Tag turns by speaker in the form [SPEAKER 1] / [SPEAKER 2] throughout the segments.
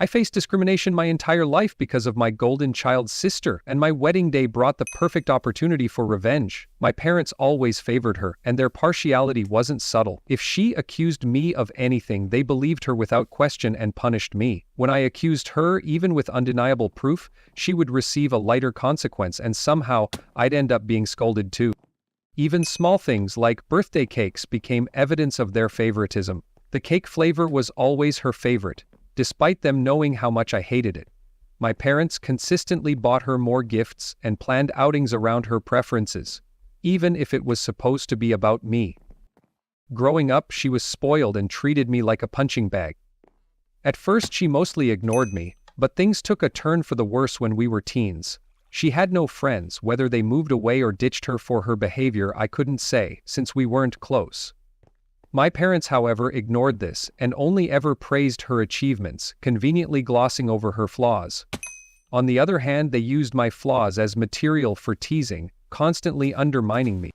[SPEAKER 1] I faced discrimination my entire life because of my golden child sister, and my wedding day brought the perfect opportunity for revenge. My parents always favored her, and their partiality wasn't subtle. If she accused me of anything, they believed her without question and punished me. When I accused her, even with undeniable proof, she would receive a lighter consequence, and somehow, I'd end up being scolded too. Even small things like birthday cakes became evidence of their favoritism. The cake flavor was always her favorite, despite them knowing how much I hated it. My parents consistently bought her more gifts and planned outings around her preferences, even if it was supposed to be about me. Growing up, she was spoiled and treated me like a punching bag. At first, she mostly ignored me, but things took a turn for the worse when we were teens. She had no friends. Whether they moved away or ditched her for her behavior, I couldn't say, since we weren't close. My parents, however, ignored this and only ever praised her achievements, conveniently glossing over her flaws. On the other hand, they used my flaws as material for teasing, constantly undermining me.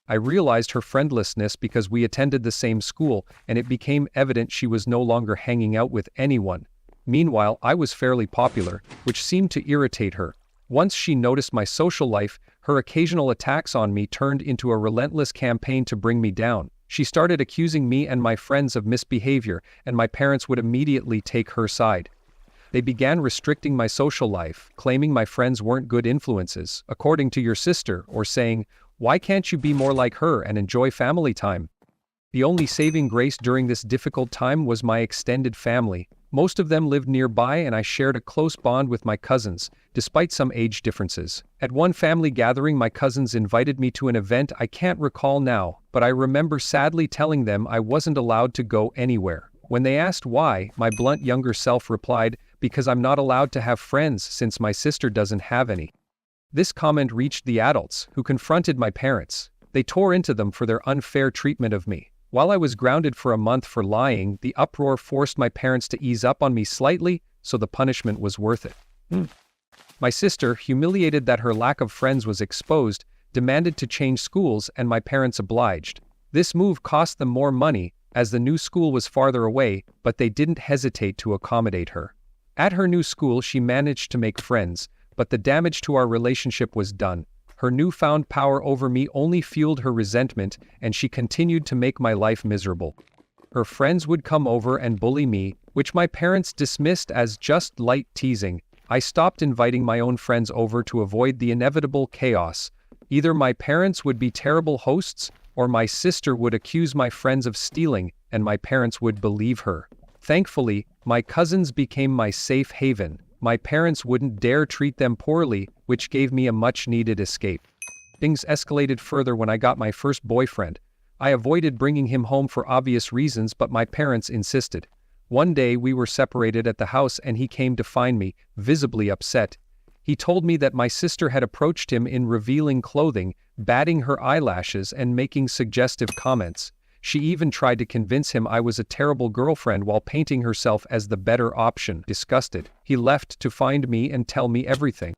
[SPEAKER 1] I realized her friendlessness because we attended the same school, and it became evident she was no longer hanging out with anyone. Meanwhile, I was fairly popular, which seemed to irritate her. Once she noticed my social life, her occasional attacks on me turned into a relentless campaign to bring me down. She started accusing me and my friends of misbehavior, and my parents would immediately take her side. They began restricting my social life, claiming my friends weren't good influences, according to your sister, or saying, "Why can't you be more like her and enjoy family time?" The only saving grace during this difficult time was my extended family. Most of them lived nearby, and I shared a close bond with my cousins, despite some age differences. At one family gathering, my cousins invited me to an event I can't recall now, but I remember sadly telling them I wasn't allowed to go anywhere. When they asked why, my blunt younger self replied, "Because I'm not allowed to have friends since my sister doesn't have any." This comment reached the adults, who confronted my parents. They tore into them for their unfair treatment of me. While I was grounded for a month for lying, the uproar forced my parents to ease up on me slightly, so the punishment was worth it. My sister, humiliated that her lack of friends was exposed, demanded to change schools, and my parents obliged. This move cost them more money, as the new school was farther away, but they didn't hesitate to accommodate her. At her new school, she managed to make friends, but the damage to our relationship was done. Her newfound power over me only fueled her resentment, and she continued to make my life miserable. Her friends would come over and bully me, which my parents dismissed as just light teasing. I stopped inviting my own friends over to avoid the inevitable chaos. Either my parents would be terrible hosts, or my sister would accuse my friends of stealing, and my parents would believe her. Thankfully, my cousins became my safe haven. My parents wouldn't dare treat them poorly, which gave me a much-needed escape. Things escalated further when I got my first boyfriend. I avoided bringing him home for obvious reasons, but my parents insisted. One day we were separated at the house and he came to find me, visibly upset. He told me that my sister had approached him in revealing clothing, batting her eyelashes and making suggestive comments. She even tried to convince him I was a terrible girlfriend while painting herself as the better option. Disgusted, he left to find me and tell me everything.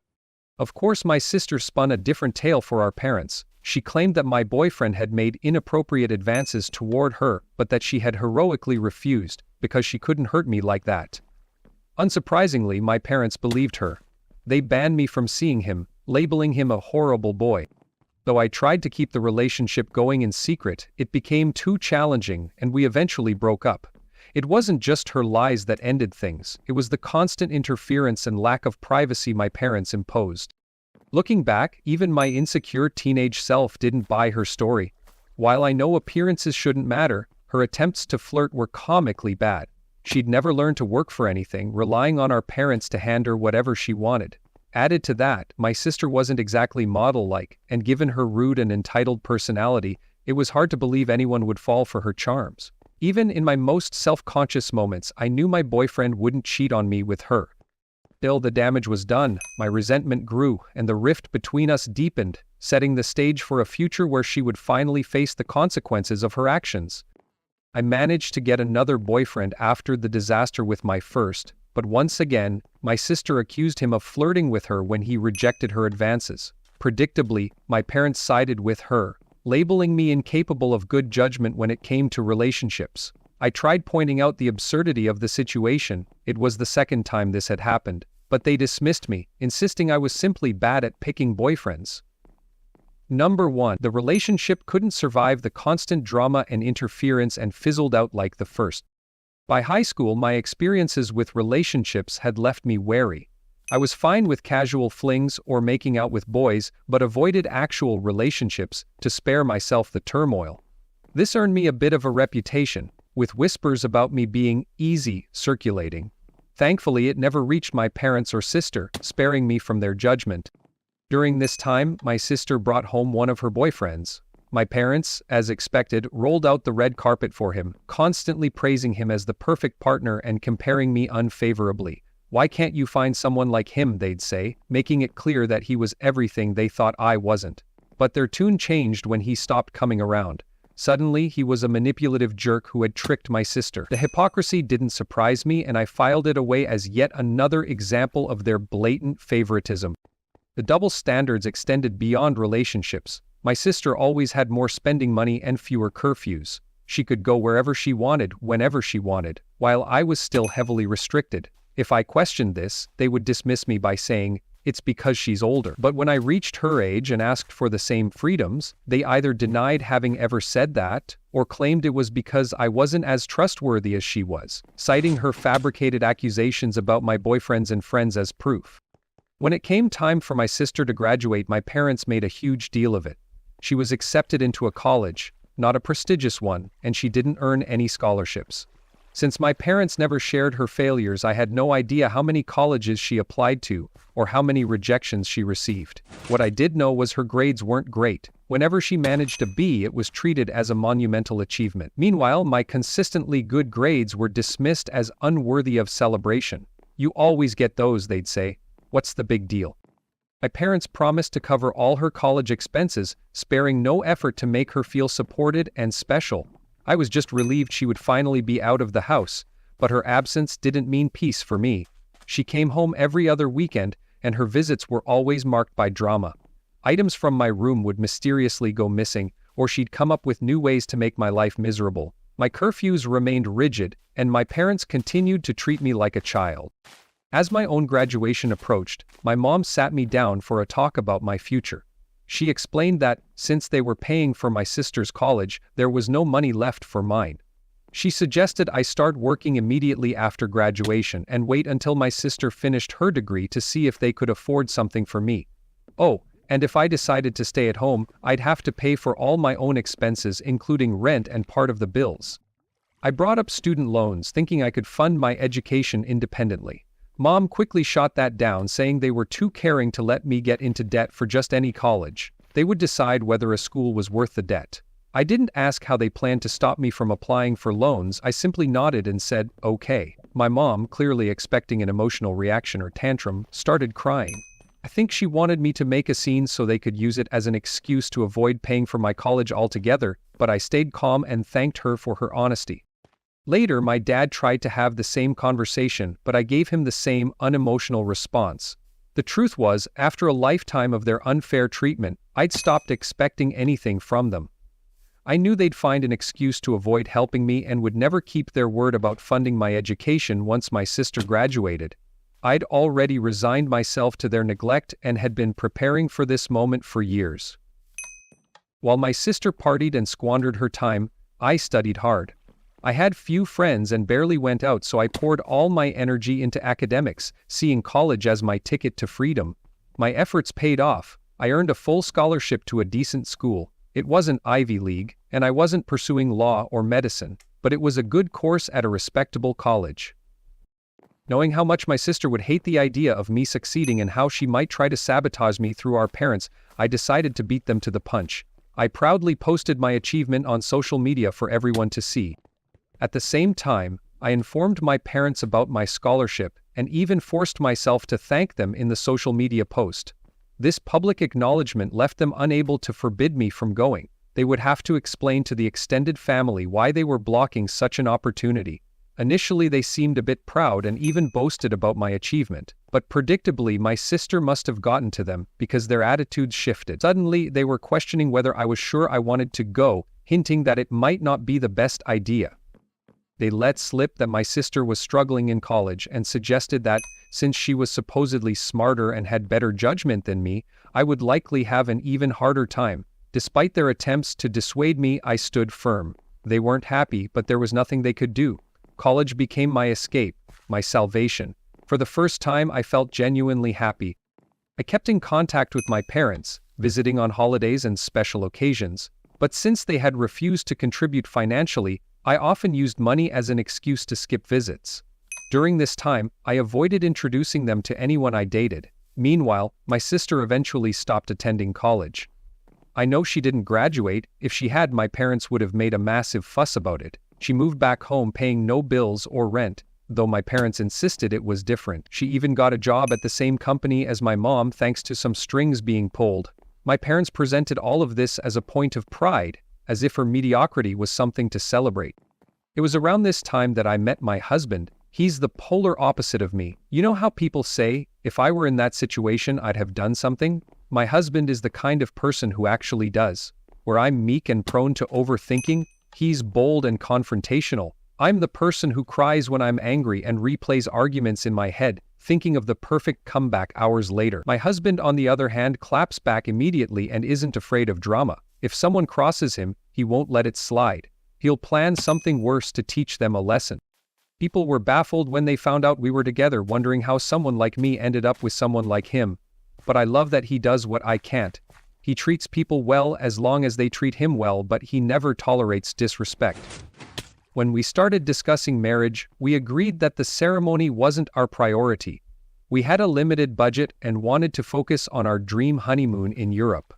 [SPEAKER 1] Of course, my sister spun a different tale for our parents. She claimed that my boyfriend had made inappropriate advances toward her, but that she had heroically refused, because she couldn't hurt me like that. Unsurprisingly, my parents believed her. They banned me from seeing him, labeling him a horrible boy. Though I tried to keep the relationship going in secret, it became too challenging, and we eventually broke up. It wasn't just her lies that ended things, it was the constant interference and lack of privacy my parents imposed. Looking back, even my insecure teenage self didn't buy her story. While I know appearances shouldn't matter, her attempts to flirt were comically bad. She'd never learned to work for anything, relying on our parents to hand her whatever she wanted. Added to that, my sister wasn't exactly model-like, and given her rude and entitled personality, it was hard to believe anyone would fall for her charms. Even in my most self-conscious moments, I knew my boyfriend wouldn't cheat on me with her. Still, the damage was done, my resentment grew, and the rift between us deepened, setting the stage for a future where she would finally face the consequences of her actions. I managed to get another boyfriend after the disaster with my first, but once again, my sister accused him of flirting with her when he rejected her advances. Predictably, my parents sided with her, labeling me incapable of good judgment when it came to relationships. I tried pointing out the absurdity of the situation. It was the second time this had happened, but they dismissed me, insisting I was simply bad at picking boyfriends. Number 1. The relationship couldn't survive the constant drama and interference and fizzled out like the first. By high school, my experiences with relationships had left me wary. I was fine with casual flings or making out with boys, but avoided actual relationships to spare myself the turmoil. This earned me a bit of a reputation, with whispers about me being easy circulating. Thankfully, it never reached my parents or sister, sparing me from their judgment. During this time, my sister brought home one of her boyfriends. My parents, as expected, rolled out the red carpet for him, constantly praising him as the perfect partner and comparing me unfavorably. "Why can't you find someone like him?" they'd say, making it clear that he was everything they thought I wasn't. But their tune changed when he stopped coming around. Suddenly, he was a manipulative jerk who had tricked my sister. The hypocrisy didn't surprise me, and I filed it away as yet another example of their blatant favoritism. The double standards extended beyond relationships. My sister always had more spending money and fewer curfews. She could go wherever she wanted, whenever she wanted, while I was still heavily restricted. If I questioned this, they would dismiss me by saying, "It's because she's older." But when I reached her age and asked for the same freedoms, they either denied having ever said that, or claimed it was because I wasn't as trustworthy as she was, citing her fabricated accusations about my boyfriends and friends as proof. When it came time for my sister to graduate, my parents made a huge deal of it. She was accepted into a college, not a prestigious one, and she didn't earn any scholarships. Since my parents never shared her failures, I had no idea how many colleges she applied to, or how many rejections she received. What I did know was her grades weren't great. Whenever she managed a B, it was treated as a monumental achievement. Meanwhile, my consistently good grades were dismissed as unworthy of celebration. "You always get those," they'd say. "What's the big deal?" My parents promised to cover all her college expenses, sparing no effort to make her feel supported and special. I was just relieved she would finally be out of the house, but her absence didn't mean peace for me. She came home every other weekend, and her visits were always marked by drama. Items from my room would mysteriously go missing, or she'd come up with new ways to make my life miserable. My curfews remained rigid, and my parents continued to treat me like a child. As my own graduation approached, my mom sat me down for a talk about my future. She explained that, since they were paying for my sister's college, there was no money left for mine. She suggested I start working immediately after graduation and wait until my sister finished her degree to see if they could afford something for me. Oh, and if I decided to stay at home, I'd have to pay for all my own expenses, including rent and part of the bills. I brought up student loans, thinking I could fund my education independently. Mom quickly shot that down, saying they were too caring to let me get into debt for just any college. They would decide whether a school was worth the debt. I didn't ask how they planned to stop me from applying for loans. I simply nodded and said, "Okay." My mom, clearly expecting an emotional reaction or tantrum, started crying. I think she wanted me to make a scene so they could use it as an excuse to avoid paying for my college altogether, but I stayed calm and thanked her for her honesty. Later, my dad tried to have the same conversation, but I gave him the same unemotional response. The truth was, after a lifetime of their unfair treatment, I'd stopped expecting anything from them. I knew they'd find an excuse to avoid helping me and would never keep their word about funding my education once my sister graduated. I'd already resigned myself to their neglect and had been preparing for this moment for years. While my sister partied and squandered her time, I studied hard. I had few friends and barely went out, so I poured all my energy into academics, seeing college as my ticket to freedom. My efforts paid off. I earned a full scholarship to a decent school. It wasn't Ivy League, and I wasn't pursuing law or medicine, but it was a good course at a respectable college. Knowing how much my sister would hate the idea of me succeeding and how she might try to sabotage me through our parents, I decided to beat them to the punch. I proudly posted my achievement on social media for everyone to see. At the same time, I informed my parents about my scholarship and even forced myself to thank them in the social media post. This public acknowledgement left them unable to forbid me from going. They would have to explain to the extended family why they were blocking such an opportunity. Initially, they seemed a bit proud and even boasted about my achievement, but predictably my sister must have gotten to them because their attitudes shifted. Suddenly, they were questioning whether I was sure I wanted to go, hinting that it might not be the best idea. They let slip that my sister was struggling in college and suggested that, since she was supposedly smarter and had better judgment than me, I would likely have an even harder time. Despite their attempts to dissuade me, I stood firm. They weren't happy, but there was nothing they could do. College became my escape, my salvation. For the first time, I felt genuinely happy. I kept in contact with my parents, visiting on holidays and special occasions, but since they had refused to contribute financially, I often used money as an excuse to skip visits. During this time, I avoided introducing them to anyone I dated. Meanwhile, my sister eventually stopped attending college. I know she didn't graduate. If she had, my parents would have made a massive fuss about it. She moved back home paying no bills or rent, though my parents insisted it was different. She even got a job at the same company as my mom thanks to some strings being pulled. My parents presented all of this as a point of pride, as if her mediocrity was something to celebrate. It was around this time that I met my husband. He's the polar opposite of me. You know how people say, if I were in that situation, I'd have done something? My husband is the kind of person who actually does. Where I'm meek and prone to overthinking, he's bold and confrontational. I'm the person who cries when I'm angry and replays arguments in my head, thinking of the perfect comeback hours later. My husband, on the other hand, claps back immediately and isn't afraid of drama. If someone crosses him, he won't let it slide. He'll plan something worse to teach them a lesson. People were baffled when they found out we were together, wondering how someone like me ended up with someone like him. But I love that he does what I can't. He treats people well as long as they treat him well, but he never tolerates disrespect. When we started discussing marriage, we agreed that the ceremony wasn't our priority. We had a limited budget and wanted to focus on our dream honeymoon in Europe.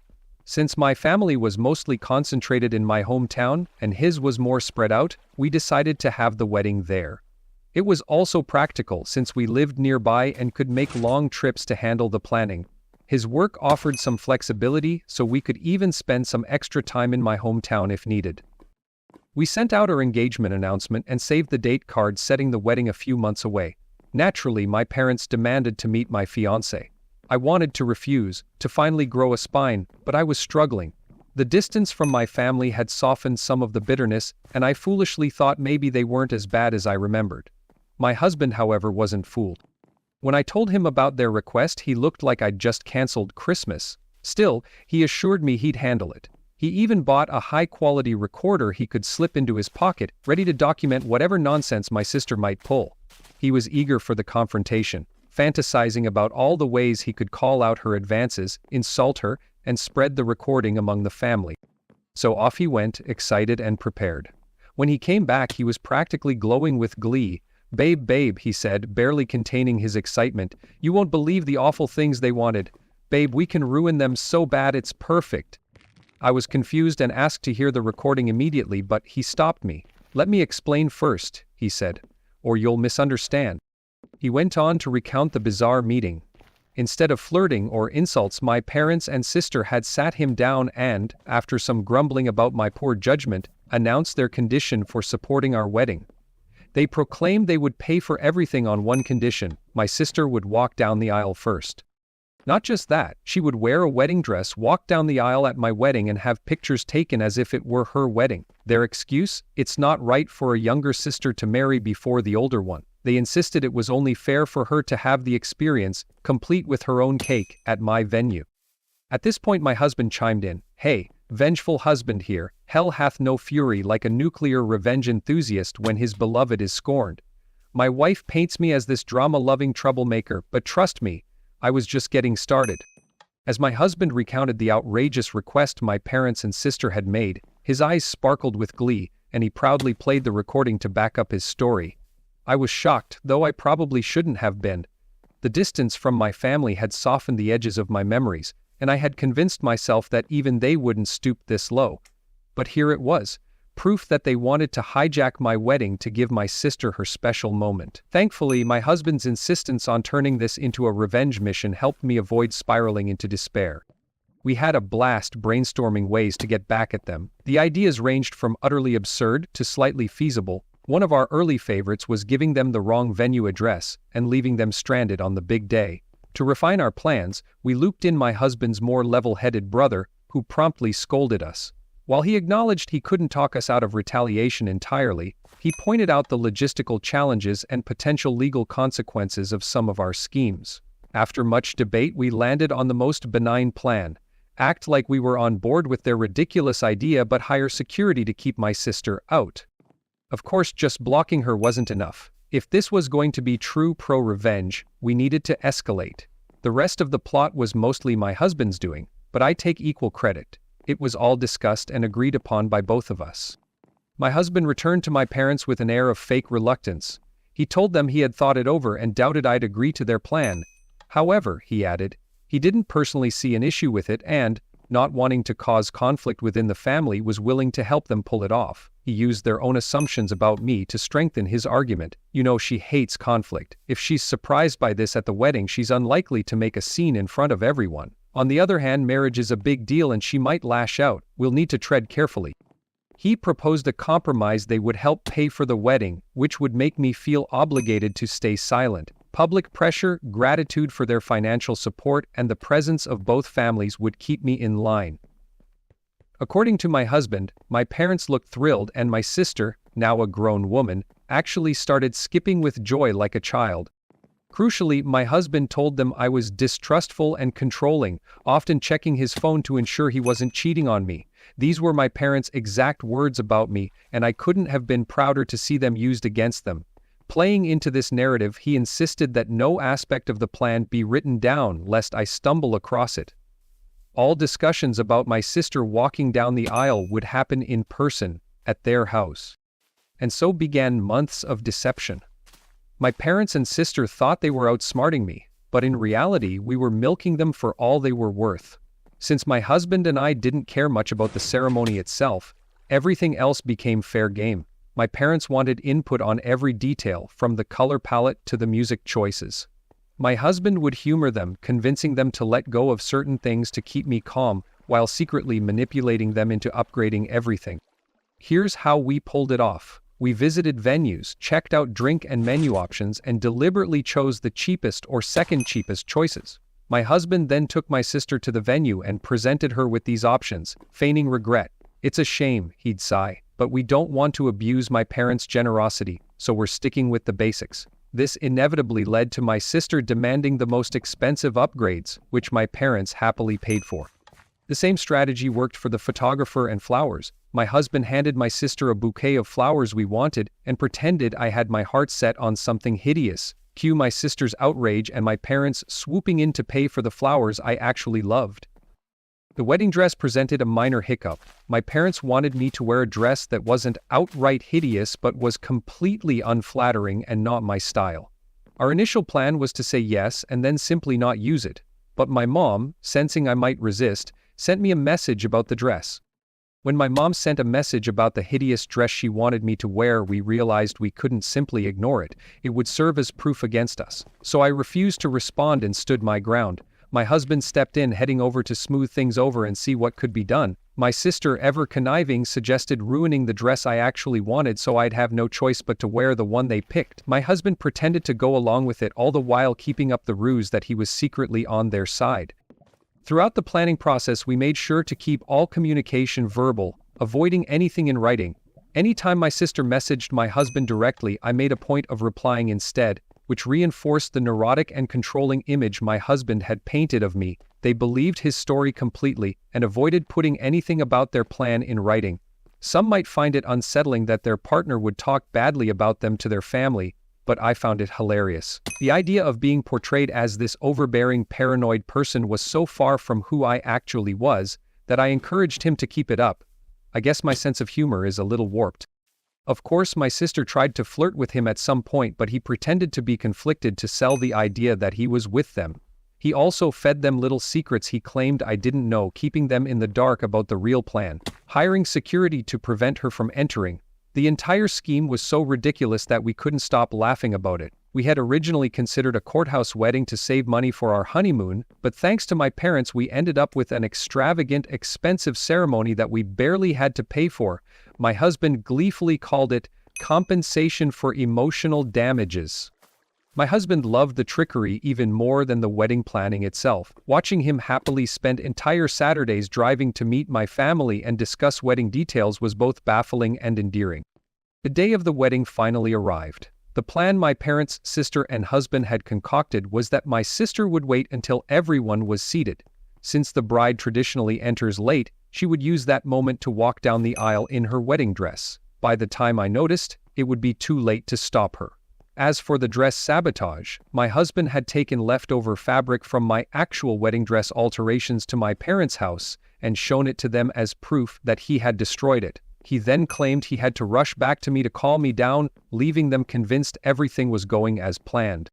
[SPEAKER 1] Since my family was mostly concentrated in my hometown and his was more spread out, we decided to have the wedding there. It was also practical since we lived nearby and could make long trips to handle the planning. His work offered some flexibility, so we could even spend some extra time in my hometown if needed. We sent out our engagement announcement and saved the date card, setting the wedding a few months away. Naturally, my parents demanded to meet my fiancé. I wanted to refuse, to finally grow a spine, but I was struggling. The distance from my family had softened some of the bitterness, and I foolishly thought maybe they weren't as bad as I remembered. My husband, however, wasn't fooled. When I told him about their request, he looked like I'd just canceled Christmas. Still, he assured me he'd handle it. He even bought a high-quality recorder he could slip into his pocket, ready to document whatever nonsense my sister might pull. He was eager for the confrontation, fantasizing about all the ways he could call out her advances, insult her, and spread the recording among the family. So off he went, excited and prepared. When he came back, he was practically glowing with glee. Babe, he said, barely containing his excitement. You won't believe the awful things they wanted. Babe, we can ruin them so bad it's perfect. I was confused and asked to hear the recording immediately, but he stopped me. Let me explain first, he said, or you'll misunderstand. He went on to recount the bizarre meeting. Instead of flirting or insults, my parents and sister had sat him down and, after some grumbling about my poor judgment, announced their condition for supporting our wedding. They proclaimed they would pay for everything on one condition: my sister would walk down the aisle first. Not just that, she would wear a wedding dress, walk down the aisle at my wedding, and have pictures taken as if it were her wedding. Their excuse? It's not right for a younger sister to marry before the older one. They insisted it was only fair for her to have the experience, complete with her own cake, at my venue. At this point my husband chimed in. Hey, vengeful husband here, hell hath no fury like a nuclear revenge enthusiast when his beloved is scorned. My wife paints me as this drama-loving troublemaker, but trust me, I was just getting started. As my husband recounted the outrageous request my parents and sister had made, his eyes sparkled with glee, and he proudly played the recording to back up his story. I was shocked, though I probably shouldn't have been. The distance from my family had softened the edges of my memories, and I had convinced myself that even they wouldn't stoop this low. But here it was, proof that they wanted to hijack my wedding to give my sister her special moment. Thankfully, my husband's insistence on turning this into a revenge mission helped me avoid spiraling into despair. We had a blast brainstorming ways to get back at them. The ideas ranged from utterly absurd to slightly feasible. One of our early favorites was giving them the wrong venue address and leaving them stranded on the big day. To refine our plans, we looped in my husband's more level-headed brother, who promptly scolded us. While he acknowledged he couldn't talk us out of retaliation entirely, He pointed out the logistical challenges and potential legal consequences of some of our schemes. After much debate, we landed on the most benign plan. Act like we were on board with their ridiculous idea but hire security to keep my sister out. Of course, just blocking her wasn't enough. If this was going to be true pro-revenge, we needed to escalate. The rest of the plot was mostly my husband's doing, but I take equal credit. It was all discussed and agreed upon by both of us. My husband returned to my parents with an air of fake reluctance. He told them he had thought it over and doubted I'd agree to their plan. However, he added, he didn't personally see an issue with it and, not wanting to cause conflict within the family, was willing to help them pull it off. He used their own assumptions about me to strengthen his argument. You know, she hates conflict. If she's surprised by this at the wedding, she's unlikely to make a scene in front of everyone. On the other hand, marriage is a big deal and she might lash out. We'll need to tread carefully. He proposed a compromise. They would help pay for the wedding, which would make me feel obligated to stay silent. Public pressure, gratitude for their financial support, and the presence of both families would keep me in line. According to my husband, my parents looked thrilled and my sister, now a grown woman, actually started skipping with joy like a child. Crucially, my husband told them I was distrustful and controlling, often checking his phone to ensure he wasn't cheating on me. These were my parents' exact words about me, and I couldn't have been prouder to see them used against them. Playing into this narrative, he insisted that no aspect of the plan be written down lest I stumble across it. All discussions about my sister walking down the aisle would happen in person, at their house. And so began months of deception. My parents and sister thought they were outsmarting me, but in reality we were milking them for all they were worth. Since my husband and I didn't care much about the ceremony itself, everything else became fair game. My parents wanted input on every detail, from the color palette to the music choices. My husband would humor them, convincing them to let go of certain things to keep me calm, while secretly manipulating them into upgrading everything. Here's how we pulled it off. We visited venues, checked out drink and menu options, and deliberately chose the cheapest or second cheapest choices. My husband then took my sister to the venue and presented her with these options, feigning regret. It's a shame, he'd sigh, but we don't want to abuse my parents' generosity, so we're sticking with the basics. This inevitably led to my sister demanding the most expensive upgrades, which my parents happily paid for. The same strategy worked for the photographer and flowers. My husband handed my sister a bouquet of flowers we wanted and pretended I had my heart set on something hideous. Cue my sister's outrage and my parents swooping in to pay for the flowers I actually loved. The wedding dress presented a minor hiccup. My parents wanted me to wear a dress that wasn't outright hideous but was completely unflattering and not my style. Our initial plan was to say yes and then simply not use it, but my mom, sensing I might resist, sent me a message about the dress. When my mom sent a message about the hideous dress she wanted me to wear, we realized we couldn't simply ignore it. It would serve as proof against us. So I refused to respond and stood my ground. My husband stepped in, heading over to smooth things over and see what could be done. My sister, ever conniving, suggested ruining the dress I actually wanted so I'd have no choice but to wear the one they picked. My husband pretended to go along with it, all the while keeping up the ruse that he was secretly on their side. Throughout the planning process, we made sure to keep all communication verbal, avoiding anything in writing. Anytime my sister messaged my husband directly, I made a point of replying instead, which reinforced the neurotic and controlling image my husband had painted of me. They believed his story completely and avoided putting anything about their plan in writing. Some might find it unsettling that their partner would talk badly about them to their family, but I found it hilarious. The idea of being portrayed as this overbearing, paranoid person was so far from who I actually was that I encouraged him to keep it up. I guess my sense of humor is a little warped. Of course, my sister tried to flirt with him at some point, but he pretended to be conflicted to sell the idea that he was with them. He also fed them little secrets he claimed I didn't know, keeping them in the dark about the real plan, hiring security to prevent her from entering. The entire scheme was so ridiculous that we couldn't stop laughing about it. We had originally considered a courthouse wedding to save money for our honeymoon, but thanks to my parents we ended up with an extravagant, expensive ceremony that we barely had to pay for. My husband gleefully called it compensation for emotional damages. My husband loved the trickery even more than the wedding planning itself. Watching him happily spend entire Saturdays driving to meet my family and discuss wedding details was both baffling and endearing. The day of the wedding finally arrived. The plan my parents, sister, and husband had concocted was that my sister would wait until everyone was seated. Since the bride traditionally enters late, she would use that moment to walk down the aisle in her wedding dress. By the time I noticed, it would be too late to stop her. As for the dress sabotage, my husband had taken leftover fabric from my actual wedding dress alterations to my parents' house and shown it to them as proof that he had destroyed it. He then claimed he had to rush back to me to calm me down, leaving them convinced everything was going as planned.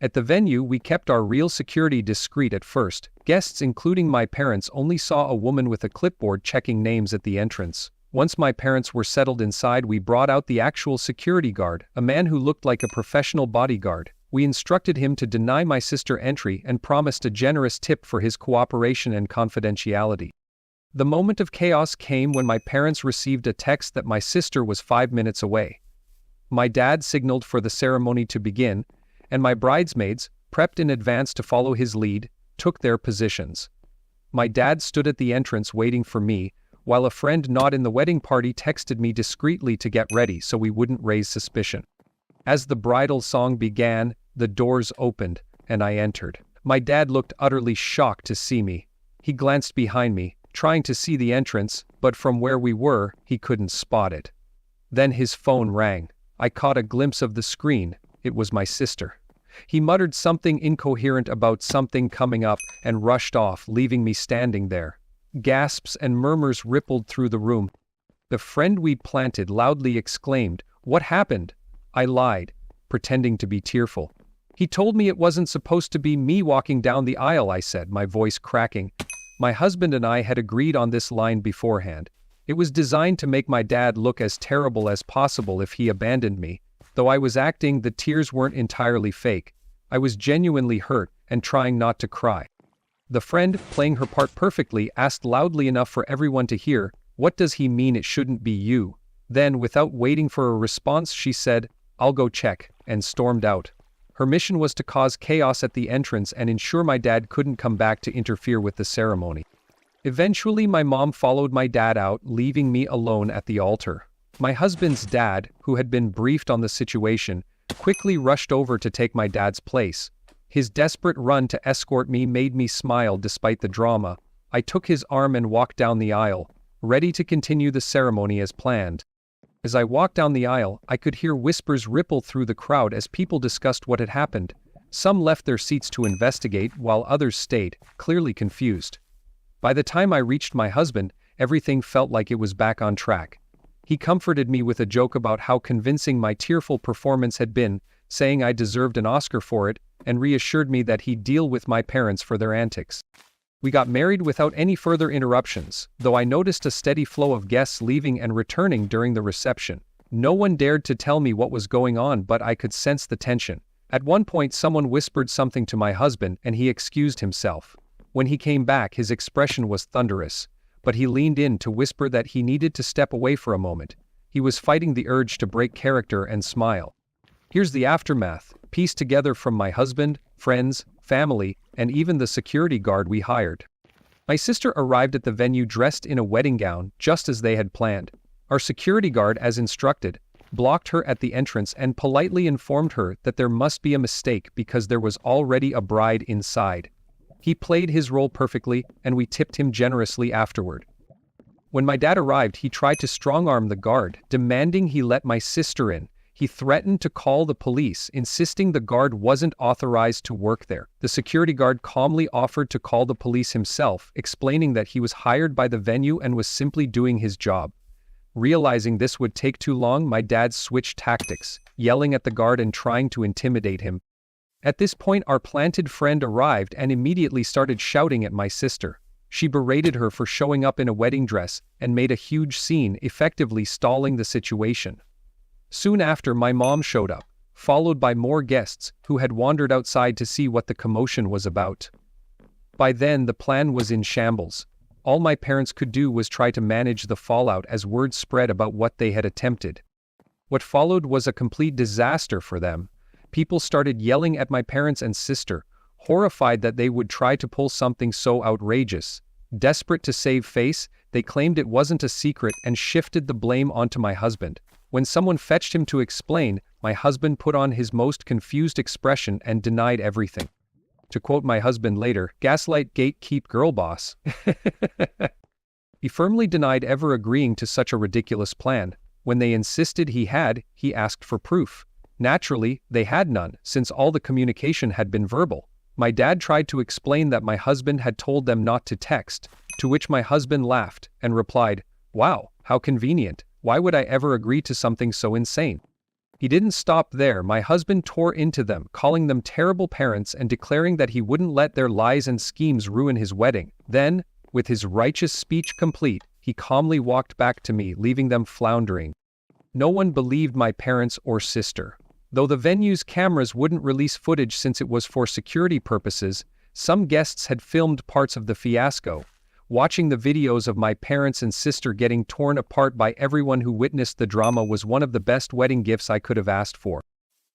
[SPEAKER 1] At the venue, we kept our real security discreet at first. Guests, including my parents, only saw a woman with a clipboard checking names at the entrance. Once my parents were settled inside, we brought out the actual security guard, a man who looked like a professional bodyguard. We instructed him to deny my sister entry and promised a generous tip for his cooperation and confidentiality. The moment of chaos came when my parents received a text that my sister was 5 minutes away. My dad signaled for the ceremony to begin, and my bridesmaids, prepped in advance to follow his lead, took their positions. My dad stood at the entrance waiting for me, while a friend not in the wedding party texted me discreetly to get ready so we wouldn't raise suspicion. As the bridal song began, the doors opened, and I entered. My dad looked utterly shocked to see me. He glanced behind me, trying to see the entrance, but from where we were, he couldn't spot it. Then his phone rang. I caught a glimpse of the screen. It was my sister. He muttered something incoherent about something coming up and rushed off, leaving me standing there. Gasps and murmurs rippled through the room. The friend we'd planted loudly exclaimed, "What happened?" I lied, pretending to be tearful. "He told me it wasn't supposed to be me walking down the aisle," I said, my voice cracking. My husband and I had agreed on this line beforehand. It was designed to make my dad look as terrible as possible if he abandoned me. Though I was acting, the tears weren't entirely fake. I was genuinely hurt and trying not to cry. The friend, playing her part perfectly, asked loudly enough for everyone to hear, "What does he mean it shouldn't be you?" Then, without waiting for a response, she said, "I'll go check," and stormed out. Her mission was to cause chaos at the entrance and ensure my dad couldn't come back to interfere with the ceremony. Eventually, my mom followed my dad out, leaving me alone at the altar. My husband's dad, who had been briefed on the situation, quickly rushed over to take my dad's place. His desperate run to escort me made me smile despite the drama. I took his arm and walked down the aisle, ready to continue the ceremony as planned. As I walked down the aisle, I could hear whispers ripple through the crowd as people discussed what had happened. Some left their seats to investigate, while others stayed, clearly confused. By the time I reached my husband, everything felt like it was back on track. He comforted me with a joke about how convincing my tearful performance had been, saying I deserved an Oscar for it, and reassured me that he'd deal with my parents for their antics. We got married without any further interruptions, though I noticed a steady flow of guests leaving and returning during the reception. No one dared to tell me what was going on, but I could sense the tension. At one point, someone whispered something to my husband, and he excused himself. When he came back, his expression was thunderous, but he leaned in to whisper that he needed to step away for a moment. He was fighting the urge to break character and smile. Here's the aftermath, pieced together from my husband, friends, family, and even the security guard we hired. My sister arrived at the venue dressed in a wedding gown, just as they had planned. Our security guard, as instructed, blocked her at the entrance and politely informed her that there must be a mistake because there was already a bride inside. He played his role perfectly, and we tipped him generously afterward. When my dad arrived, he tried to strong-arm the guard, demanding he let my sister in. He threatened to call the police, insisting the guard wasn't authorized to work there. The security guard calmly offered to call the police himself, explaining that he was hired by the venue and was simply doing his job. Realizing this would take too long, my dad switched tactics, yelling at the guard and trying to intimidate him. At this point, our planted friend arrived and immediately started shouting at my sister. She berated her for showing up in a wedding dress and made a huge scene, effectively stalling the situation. Soon after, my mom showed up, followed by more guests who had wandered outside to see what the commotion was about. By then, the plan was in shambles. All my parents could do was try to manage the fallout as word spread about what they had attempted. What followed was a complete disaster for them. People started yelling at my parents and sister, horrified that they would try to pull something so outrageous. Desperate to save face, they claimed it wasn't a secret and shifted the blame onto my husband. When someone fetched him to explain, my husband put on his most confused expression and denied everything. To quote my husband later, "Gaslight gate keep girl boss." He firmly denied ever agreeing to such a ridiculous plan. When they insisted he asked for proof. Naturally, they had none, since all the communication had been verbal. My dad tried to explain that my husband had told them not to text, to which my husband laughed and replied, "Wow, how convenient. Why would I ever agree to something so insane?" He didn't stop there. My husband tore into them, calling them terrible parents and declaring that he wouldn't let their lies and schemes ruin his wedding. Then, with his righteous speech complete, he calmly walked back to me, leaving them floundering. No one believed my parents or sister. Though the venue's cameras wouldn't release footage since it was for security purposes, some guests had filmed parts of the fiasco. Watching the videos of my parents and sister getting torn apart by everyone who witnessed the drama was one of the best wedding gifts I could have asked for.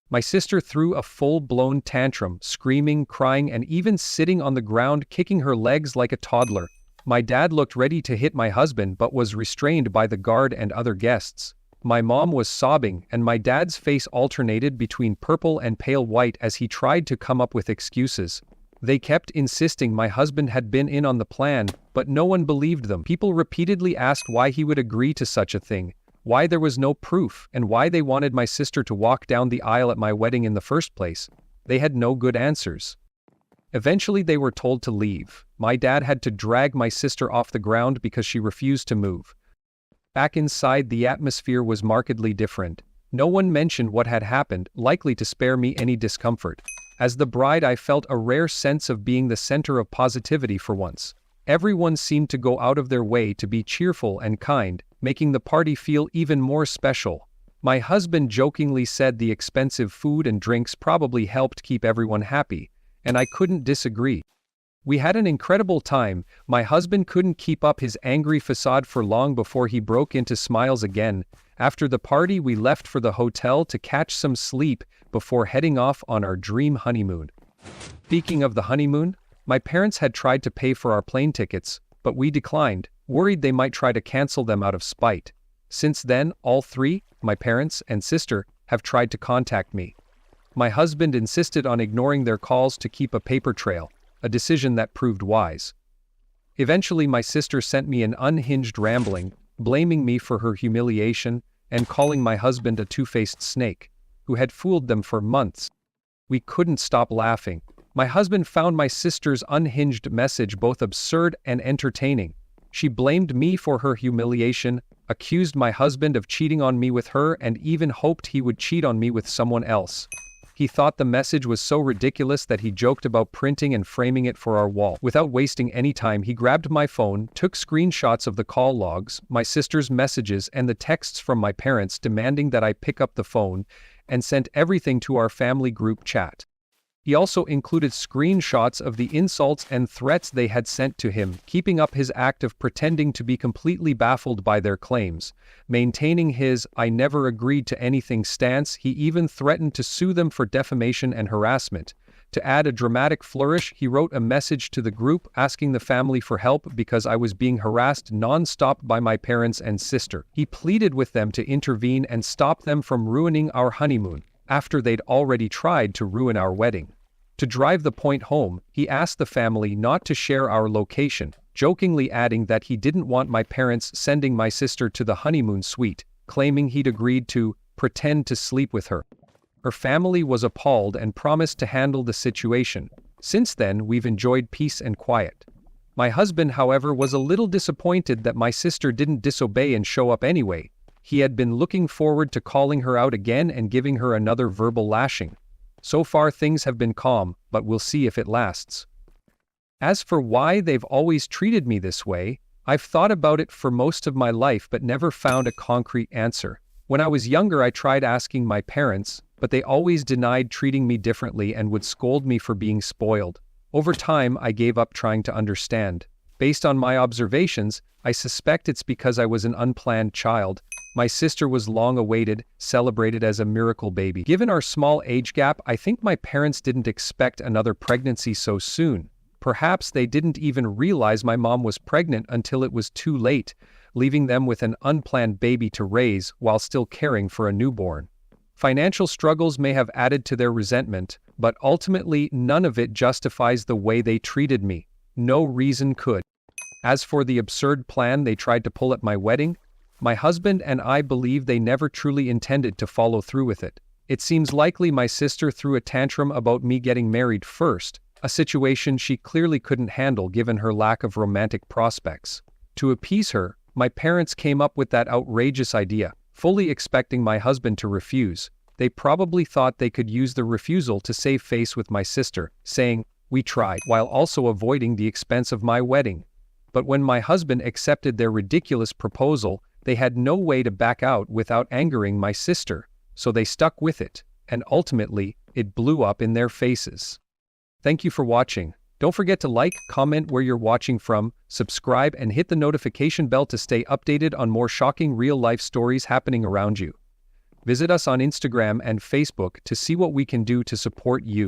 [SPEAKER 1] My sister threw a full-blown tantrum, screaming, crying, and even sitting on the ground kicking her legs like a toddler. My dad looked ready to hit my husband but was restrained by the guard and other guests. My mom was sobbing, and my dad's face alternated between purple and pale white as he tried to come up with excuses. They kept insisting my husband had been in on the plan, but no one believed them. People repeatedly asked why he would agree to such a thing, why there was no proof, and why they wanted my sister to walk down the aisle at my wedding in the first place. They had no good answers. Eventually they were told to leave. My dad had to drag my sister off the ground because she refused to move. Back inside, the atmosphere was markedly different. No one mentioned what had happened, likely to spare me any discomfort. As the bride, I felt a rare sense of being the center of positivity for once. Everyone seemed to go out of their way to be cheerful and kind, making the party feel even more special. My husband jokingly said the expensive food and drinks probably helped keep everyone happy, and I couldn't disagree. We had an incredible time. My husband couldn't keep up his angry facade for long before he broke into smiles again. After the party, we left for the hotel to catch some sleep before heading off on our dream honeymoon. Speaking of the honeymoon, my parents had tried to pay for our plane tickets, but we declined, worried they might try to cancel them out of spite. Since then, all three, my parents and sister, have tried to contact me. My husband insisted on ignoring their calls to keep a paper trail, a decision that proved wise. Eventually, my sister sent me an unhinged rambling, blaming me for her humiliation and calling my husband a two-faced snake, who had fooled them for months. We couldn't stop laughing. My husband found my sister's unhinged message both absurd and entertaining. She blamed me for her humiliation, accused my husband of cheating on me with her, and even hoped he would cheat on me with someone else. He thought the message was so ridiculous that he joked about printing and framing it for our wall. Without wasting any time, he grabbed my phone, took screenshots of the call logs, my sister's messages, and the texts from my parents demanding that I pick up the phone, and sent everything to our family group chat. He also included screenshots of the insults and threats they had sent to him, keeping up his act of pretending to be completely baffled by their claims. Maintaining his "I never agreed to anything" stance, he even threatened to sue them for defamation and harassment. To add a dramatic flourish, he wrote a message to the group asking the family for help because I was being harassed non-stop by my parents and sister. He pleaded with them to intervene and stop them from ruining our honeymoon, after they'd already tried to ruin our wedding. To drive the point home, he asked the family not to share our location, jokingly adding that he didn't want my parents sending my sister to the honeymoon suite, claiming he'd agreed to pretend to sleep with her. Her family was appalled and promised to handle the situation. Since then, we've enjoyed peace and quiet. My husband, however, was a little disappointed that my sister didn't disobey and show up anyway. He had been looking forward to calling her out again and giving her another verbal lashing. So far things have been calm, but we'll see if it lasts. As for why they've always treated me this way, I've thought about it for most of my life but never found a concrete answer. When I was younger, I tried asking my parents, but they always denied treating me differently and would scold me for being spoiled. Over time, I gave up trying to understand. Based on my observations, I suspect it's because I was an unplanned child. My sister was long awaited, celebrated as a miracle baby. Given our small age gap, I think my parents didn't expect another pregnancy so soon. Perhaps they didn't even realize my mom was pregnant until it was too late. leaving them with an unplanned baby to raise while still caring for a newborn. Financial struggles may have added to their resentment, but ultimately none of it justifies the way they treated me. No reason could. As for the absurd plan they tried to pull at my wedding, my husband and I believe they never truly intended to follow through with it. It seems likely my sister threw a tantrum about me getting married first, a situation she clearly couldn't handle given her lack of romantic prospects. To appease her, my parents came up with that outrageous idea, fully expecting my husband to refuse. They probably thought they could use the refusal to save face with my sister, saying, "We tried," while also avoiding the expense of my wedding. But when my husband accepted their ridiculous proposal, they had no way to back out without angering my sister, so they stuck with it, and ultimately, it blew up in their faces. Thank you for watching. Don't forget to like, comment where you're watching from, subscribe, and hit the notification bell to stay updated on more shocking real-life stories happening around you. Visit us on Instagram and Facebook to see what we can do to support you.